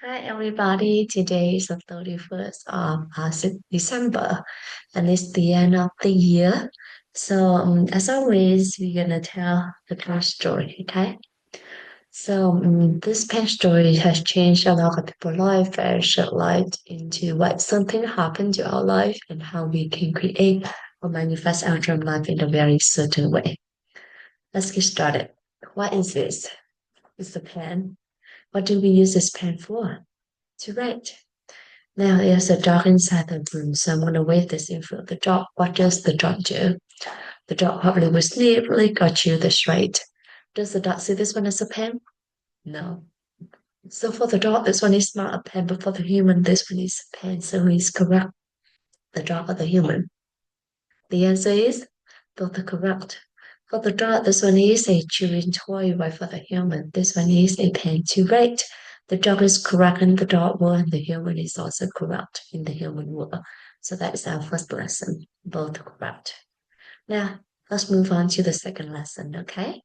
Hi everybody, today is the 31st of December and it's the end of the year. So as always, we're gonna tell the pen story, okay? So this pen story has changed a lot of people's life and shed light into what something happened to our life and how we can create or manifest our dream life in a very certain way. Let's get started. What is this? It's a pen. What do we use this pen for? To write. Now there's a dog inside the room, so I'm gonna wave this in front of the dog. What does the dog do? The dog probably will sniff, lick, or chew this right. Does the dog see this one as a pen? No. So for the dog, this one is not a pen, but for the human, this one is a pen. So he's correct. The dog or the human. The answer is both are correct. For the dog, this one is a chewing toy, while for the human, this one is a pen to write. The dog is correct in the dog world, and the human is also correct in the human world. So that is our first lesson, both correct. Now, let's move on to the second lesson, okay?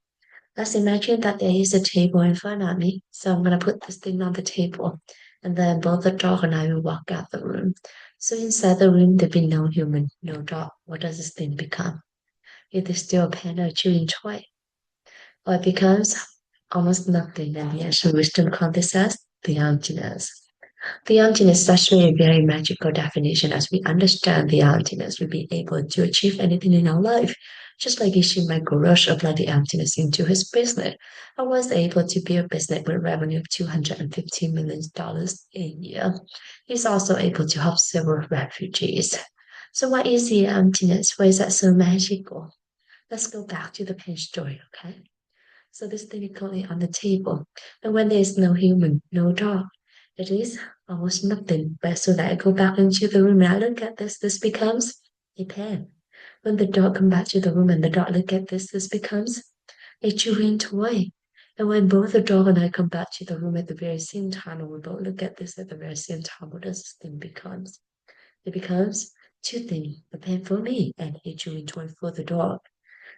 Let's imagine that there is a table in front of me. So I'm going to put this thing on the table, and then both the dog and I will walk out the room. So inside the room, there'll be no human, no dog. What does this thing become? It is still a pen or chewing toy, or it becomes almost nothing, and the ancient wisdom calls this as the emptiness. The emptiness is actually a very magical definition. As we understand the emptiness, we'll be able to achieve anything in our life. Just like Ishii Gorosh applied the emptiness into his business and was able to build a business with revenue of $250 million a year. He's also able to help several refugees. So what is the emptiness? Why is that so magical? Let's go back to the pen story, okay? So this thing is currently on the table. And when there is no human, no dog, it is almost nothing. But so that I go back into the room and I look at this becomes a pen. When the dog come back to the room and the dog look at this becomes a chewing toy. And when both the dog and I come back to the room at the very same time, and we both look at this at the very same time, what does this thing becomes? It becomes two things, a pen for me and a chewing toy for the dog.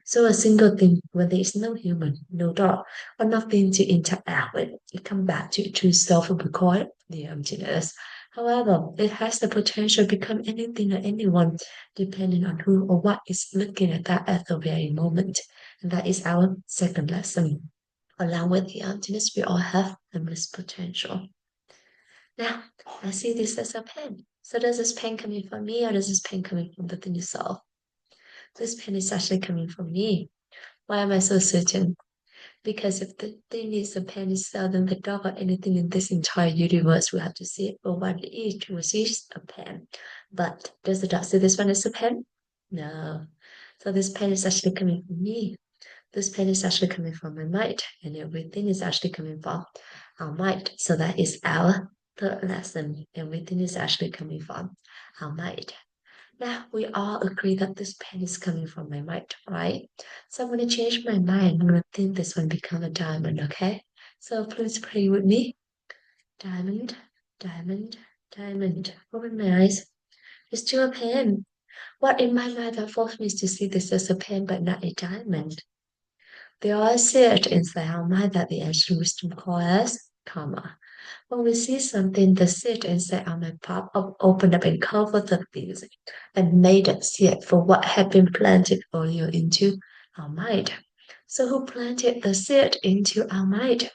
So a single thing when there is no human, no dog, or nothing to interact with, it comes back to true self and we call it the emptiness. However, it has the potential to become anything or anyone, depending on who or what is looking at that at the very moment. And that is our second lesson. Along with the emptiness, we all have limitless potential. Now, I see this as a pen. So does this pen coming from me or does this pen coming from within yourself? This pen is actually coming from me. Why am I so certain? Because if the thing is a pen itself, then the dog or anything in this entire universe will have to see it for what it is, which is a pen. But does the dog see this one as a pen? No. So this pen is actually coming from me. This pen is actually coming from my mind, and everything is actually coming from our mind. So that is our third lesson. Everything is actually coming from our mind. Now we all agree that this pen is coming from my mind, right? So I'm going to change my mind. I'm going to think this one become a diamond, okay? So please pray with me. Diamond, diamond, diamond. Open my eyes. It's still a pen. What in my mind that forced me to see this as a pen but not a diamond? There are said inside our mind that the ancient wisdom calls us karma. When we see something, the seed inside our mind pop up, open up and cover the things and made it see it for what had been planted earlier into our mind. So who planted the seed into our mind?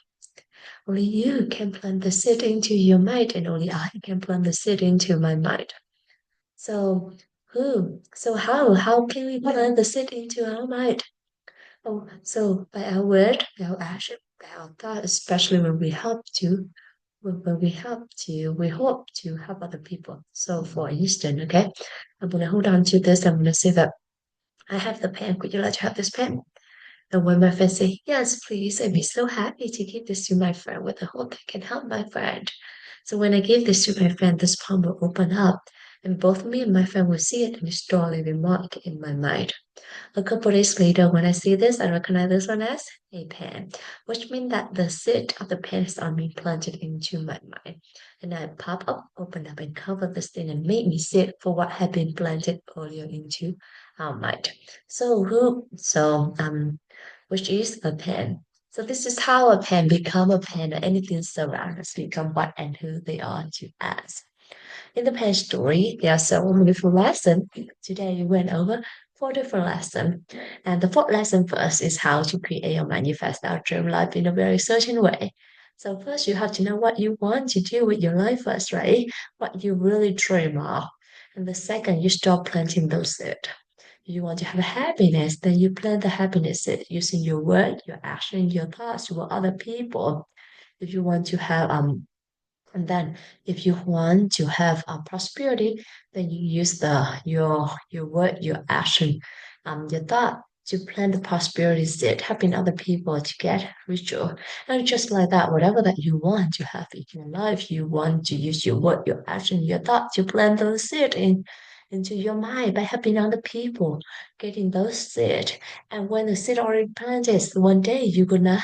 Only you can plant the seed into your mind, and only I can plant the seed into my mind. So who? So how? How can we plant the seed into our mind? Oh, so by our word, by our action, by our thought, especially when we help to, when we help to, we hope to help other people. So for instance, okay, I'm gonna hold on to this. I'm gonna say that I have the pen. Would you like to have this pen? And when my friend say, yes, please, I'd be so happy to give this to my friend with the hope I can help my friend. So when I give this to my friend, this palm will open up and both me and my friend will see it and strongly remark in my mind. A couple days later, when I see this, I recognize this one as a pen, which means that the seed of the pen is on me planted into my mind. And I pop up, open up, and cover this thing and make me see it for what had been planted earlier into our mind. So which is a pen. So this is how a pen become a pen, and anything surround us become what and who they are to us. In the pen story, there are so many different lessons. Today we went over four different lessons. And the fourth lesson first is how to create or manifest our dream life in a very certain way. So first you have to know what you want to do with your life first, right? What you really dream of. And the second, you start planting those seeds. You want to have happiness, then you plant the happiness seed using your word, your action, your thoughts with other people. If you want to have and then if you want to have prosperity, then you use your word, your action, your thought to plant the prosperity seed, helping other people to get richer. And just like that, whatever that you want to have in your life, you want to use your word, your action, your thought to plant those seed into your mind by helping other people getting those seed. And when the seed already planted, one day you're gonna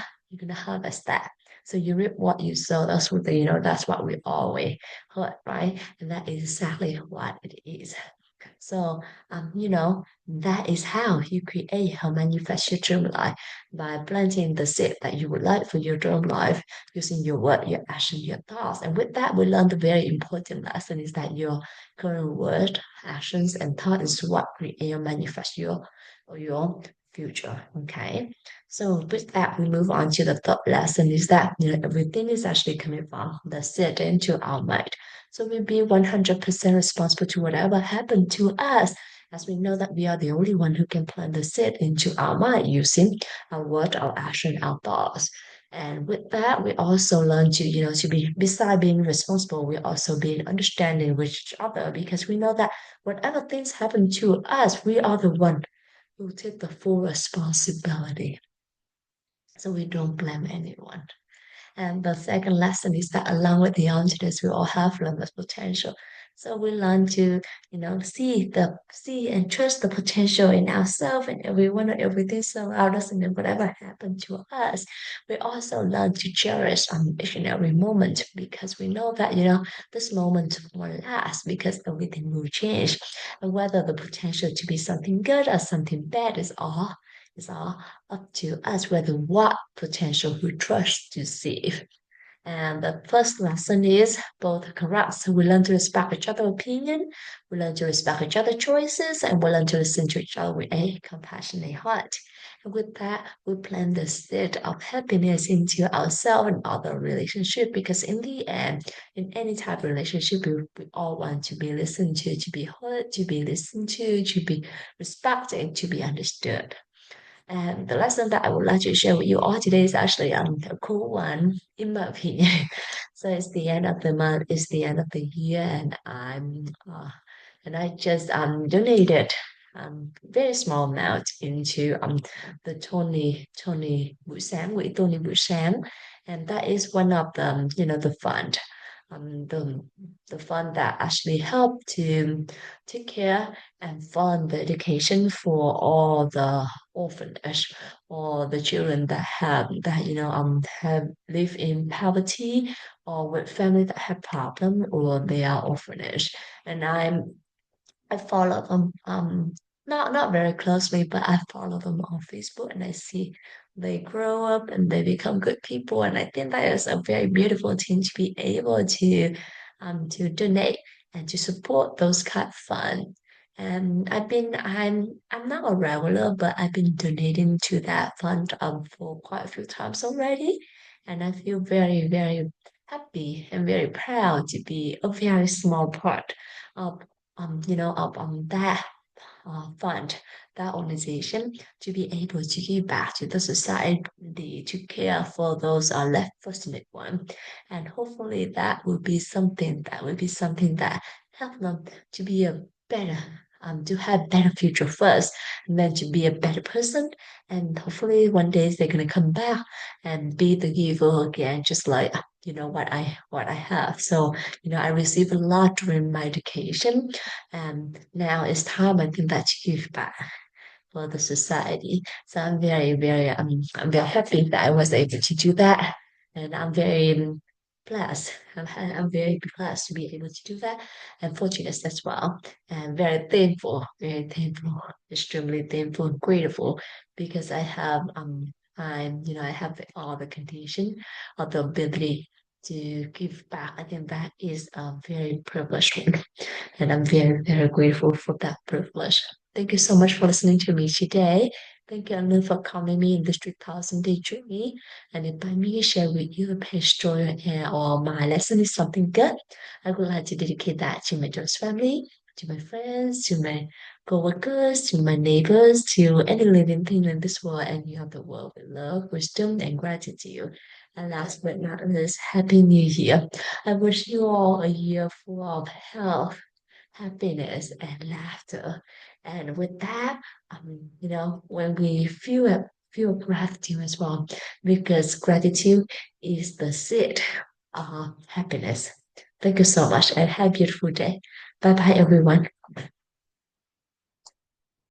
harvest that. So you reap what you sow. That's what that's what we always heard, right? And that is exactly what it is. So that is how you create how manifest your dream life by planting the seed that you would like for your dream life using your word, your action, your thoughts. And with that, we learned the very important lesson is that your current word, actions, and thought is what create or manifest your future. Okay. So with that, we move on to the third lesson is that everything is actually coming from the seed into our mind. So we'll be 100% responsible to whatever happened to us, as we know that we are the only one who can plant the seed into our mind using our word, our action, our thoughts. And with that, we also learn to be beside being responsible, we also being understanding with each other because we know that whatever things happen to us, we are the one who take the full responsibility. So we don't blame anyone. And the second lesson is that along with the entrepreneurs, we all have limitless potential. So we learn to, see and trust the potential in ourselves and everyone and everything around us and then whatever happened to us. We also learn to cherish each and every moment because we know that, this moment won't last because everything will change. And whether the potential to be something good or something bad is all up to us whether what potential we trust to see. And the first lesson is both correct. So we learn to respect each other's opinion, we learn to respect each other's choices, and we learn to listen to each other with a compassionate heart. And with that, we plant the seed of happiness into ourselves and other relationship because in the end, in any type of relationship, we all want to be listened to be heard, to be listened to be respected, to be understood. And the lesson that I would like to share with you all today is actually a cool one, in my opinion. So it's the end of the month, it's the end of the year, and I just donated very small amount into the Tony Busan with Tony Busan, and that is one of the the fund. The fund that actually help to take care and fund the education for all the orphanage or the children that have live in poverty or with family that have problem or they are orphanage. And I follow them not very closely, but I follow them on Facebook and I see they grow up and they become good people. And I think that is a very beautiful thing to be able to donate and to support those kind of fun. And I'm not a regular, but I've been donating to that fund for quite a few times already. And I feel very, very happy and very proud to be a very small part of that fund, that organization to be able to give back to the society, to care for those less fortunate one. And hopefully that will be something that help them to be a better to have better future first and then to be a better person and hopefully one day they're gonna come back and be the giver again just like what I have. So I received a lot during my education and now it's time I think that to give back for the society. So I'm very happy that I was able to do that. And I'm very blessed. I'm very blessed to be able to do that and fortunate as well. And very thankful, extremely thankful and grateful because I have I have all the condition or the ability to give back. I think that is a very privileged one. And I'm very, very grateful for that privilege. Thank you so much for listening to me today. Thank you, Anu, for calling me in this 3,000-day journey and invite me to share with you a page story and or my lesson is something good. I would like to dedicate that to my Jones family, to my friends, to my co-workers, to my neighbors, to any living thing in this world and you have the world with love, wisdom, and gratitude. And last but not least, Happy New Year. I wish you all a year full of health, happiness, and laughter. And with that, when we feel gratitude as well, because gratitude is the seed of happiness. Thank you so much and have a beautiful day. Bye bye, everyone.